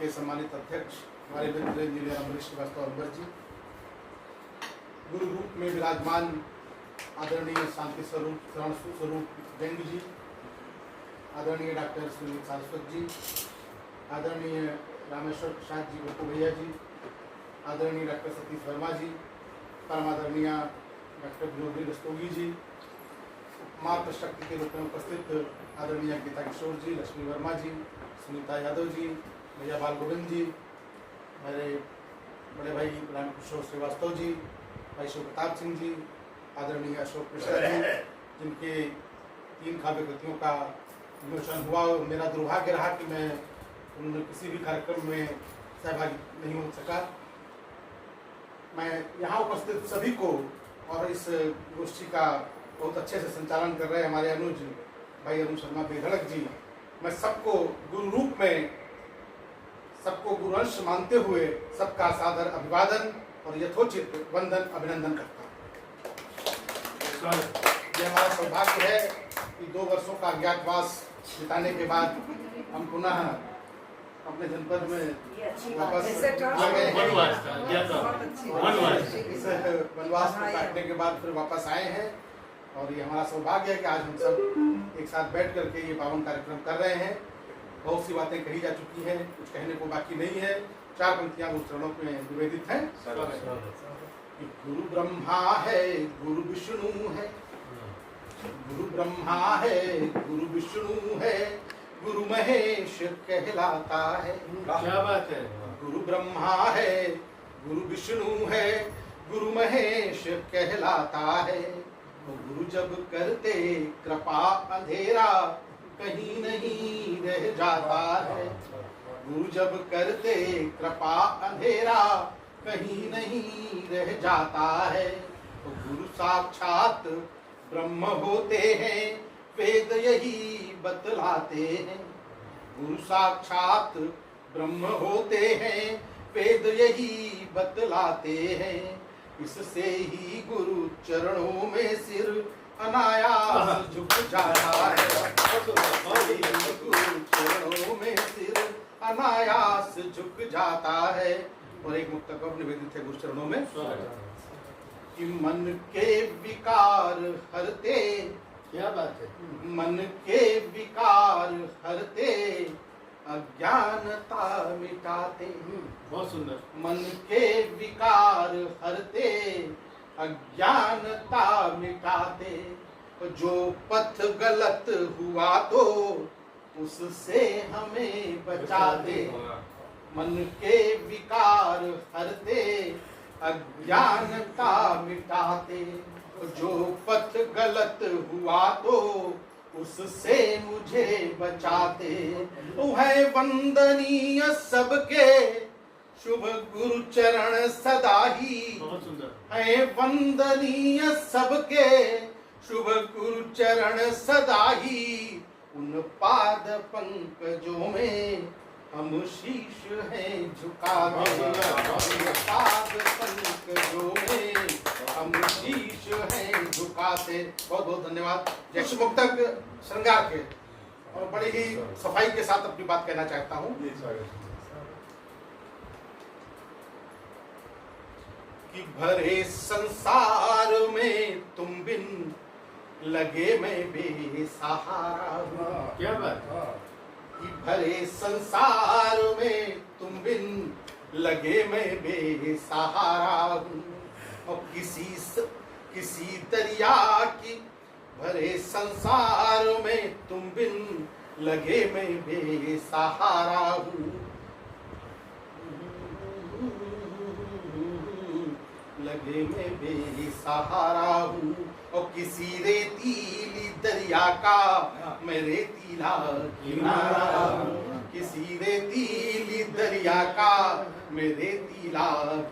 के सम्मानित अध्यक्ष हमारे मित्र इंजीनियर अमरीश श्रीवास्तव अम्बर जी, गुरु रूप में विराजमान आदरणीय शांति स्वरूप शरण स्वरूप व्यंग जी, आदरणीय डॉक्टर सुनील सारस्वत जी, आदरणीय रामेश्वर प्रसाद जी बप्पू भैया जी, आदरणीय डॉक्टर सतीश वर्मा जी, परम आदरणीय डॉक्टर विनोदी रस्तोगी जी, मातृ शक्ति के रूप में उपस्थित आदरणीय गीता किशोर जी, लक्ष्मी वर्मा जी, सुनीता यादव जी, भैया बाल गोविंद जी, मेरे बड़े भाई राम किशोर श्रीवास्तव जी, भाई शिव प्रताप सिंह जी, आदरणीय अशोक मिश्रा जी, जिनके 3 काव्य कृतियों का विमोचन हुआ और मेरा दुर्भाग्य रहा कि मैं उनमें किसी भी कार्यक्रम में सहभागी नहीं हो सका। मैं यहाँ उपस्थित सभी को और इस गोष्ठी का बहुत अच्छे से संचालन कर रहे हमारे अनुज भाई अरुण शर्मा बेधड़क जी, मैं सबको गुरु रूप में सबको गुरुअंश मानते हुए सबका सादर अभिवादन और यथोचित वंदन अभिनंदन करता हूँ। यह हमारा सौभाग्य है कि 2 वर्षों का अज्ञातवास बिताने के बाद हम पुनः अपने जनपद में वापस आ गए हैं। इस वनवास को काटने के बाद फिर वापस आए हैं और ये हमारा सौभाग्य है कि आज हम सब एक साथ बैठ करके ये पावन कार्यक्रम कर रहे हैं। बहुत सी बातें कही जा चुकी हैं, कुछ कहने को बाकी नहीं है। 4 पंक्तियां गुरु चरणों में निवेदित हैं। गुरु ब्रह्मा है, गुरु विष्णु है, गुरु ब्रह्मा है, गुरु विष्णु है, गुरु महेश कहलाता है। क्या बात है। गुरु ब्रह्मा है, गुरु विष्णु है, गुरु महेश कहलाता है। गुरु जब करते कृपा अंधेरा कहीं नहीं रह जाता है। गुरु जब करते कृपा अंधेरा कहीं नहीं रह जाता है। गुरु साक्षात ब्रह्म होते हैं, वेद यही बतलाते हैं। गुरु साक्षात ब्रह्म होते हैं, वेद यही बतलाते हैं। इससे ही गुरु चरणों में सिर अनायास झुक जाता है। गुरु चरणों में सिर अनायास झुक जाता है। और एक मुक्तक और निवेदित है गुरु चरणों में कि मन के विकार हरते। क्या बात है। मन के विकार हरते, अज्ञानता मिटाते। बहुत सुंदर। मन के विकार हरते, अज्ञानता मिटाते। जो पथ गलत हुआ तो उससे हमें बचा दे। मन के विकार हरते, अज्ञानता मिटाते। जो पथ गलत हुआ तो उससे मुझे बचाते। है वंदनीय सबके शुभ गुरु चरण सदा ही। बहुत सुंदर। है वंदनीय सबके शुभ गुरु चरण सदा ही। उन पाद पंकजों में हम शीश हैं झुकाते। पाद पंकजों में हम शीश हैं झुकाते। बहुत बहुत धन्यवाद। यक्ष मुक्तक श्रृंगार के और बड़ी ही सफाई के साथ अपनी बात कहना चाहता हूँ कि भरे संसार में तुम बिन लगे मैं बेसहारा हूँ। क्या बात। कि भरे संसार में तुम बिन लगे मैं बेसहारा हूँ। और किसी दरिया की भरे संसार में तुम बिन लगे मैं बेसहारा हूँ। लगे मैं बेसहारा हूँ। और किसी रेतीली दरिया का मैं रेतीला किनारा हूँ। किसी रेतीली दरिया का मैं रेतीला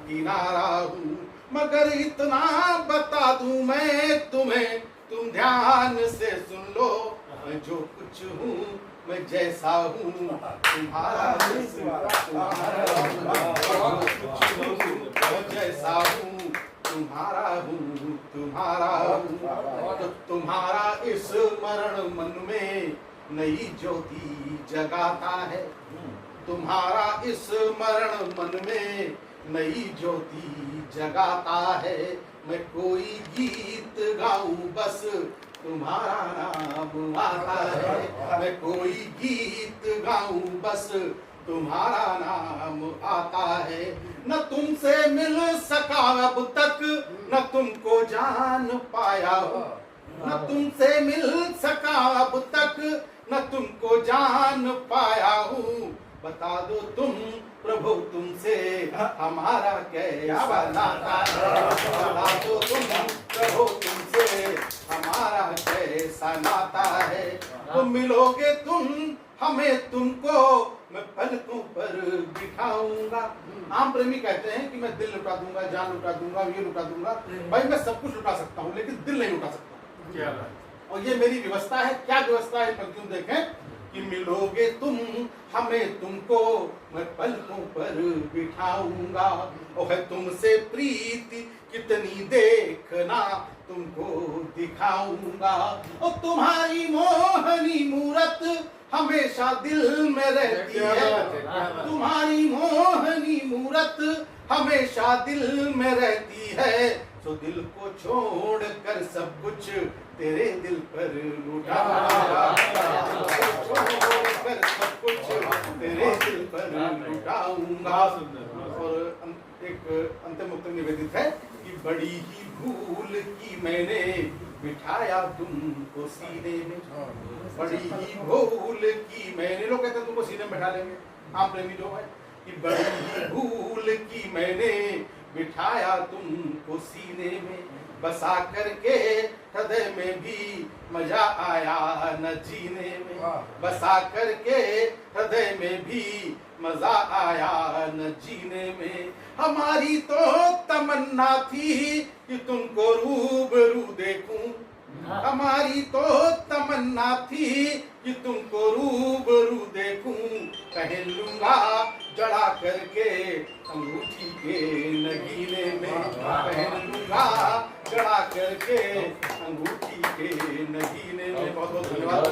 किनारा हूँ। मगर इतना बता दूं मैं तुम्हें, तुम ध्यान से सुन लो। मैं जो कुछ हूँ, मैं जैसा हूँ, तुम्हारा जैसा हूँ, तुम्हारा हूँ, तुम्हारा हूँ। तो तुम्हारा इस मरण मन में नई ज्योति जगाता है। तुम्हारा स्मरण मन में नई ज्योति जगाता है। मैं कोई गीत गाऊं बस तुम्हारा नाम आता है। मैं कोई गीत गाऊं बस तुम्हारा नाम आता है। न तुमसे मिल सका अब तक, न तुमको जान पाया हूँ। न तुमसे मिल सका अब तक, न तुमको जान पाया हूँ। बता दो तुम प्रभु तुमसे हमारा कैसा नाता है। बता दो तुम प्रभु तुमसे हमारा कैसा नाता है। तुम मिलोगे तुम हमें, तुमको मैं पलकों पर बिठाऊंगा। आम प्रेमी कहते हैं कि मैं दिल लुटा दूंगा, जान लुटा दूंगा, ये लुटा दूंगा। भाई मैं सब कुछ लुटा सकता हूँ लेकिन दिल नहीं लुटा सकता। क्या बात। और ये मेरी व्यवस्था है। क्या व्यवस्था है पंक्तियों देखें कि मिलोगे तुम हमें, तुमको मैं पलकों पर बिठाऊंगा। और है तुमसे प्रीति कितनी देखना तुमको दिखाऊंगा। और तुम्हारी मोहनी मूरत हमेशा दिल में रहती है। तुम्हारी मोहनी मूरत हमेशा दिल में रहती है। तो दिल को छोड़ कर सब कुछ तेरे दिल पर लुटाऊंगा। छोड़ कर सब कुछ तेरे दिल पर लुटाऊंगा। और एक अंतिम उत्तर निवेदित है कि बड़ी ही भूल की मैंने बिठाया तुमको सीने में। बड़ी ही भूल की मैंने, लोग कहते हैं तुमको सीने में बैठा लेंगे, आम प्रेमी जो है, कि बड़ी ही भूल की मैंने बिठाया तुमको सीने में। बसा करके हृदय में भी मजा आया न जीने में। बसा करके हृदय में भी मजा आया न जीने में। हमारी तो तमन्ना थी कि तुमको रूबरू देखूं। हमारी तो तमन्ना थी कि तुमको रूबरू देखूं। पहन लूंगा जड़ा करके अंगूठी के नगीने में। पहन लूंगा जड़ा करके अंगूठी के नगीने में। बहुत बहुत धन्यवाद।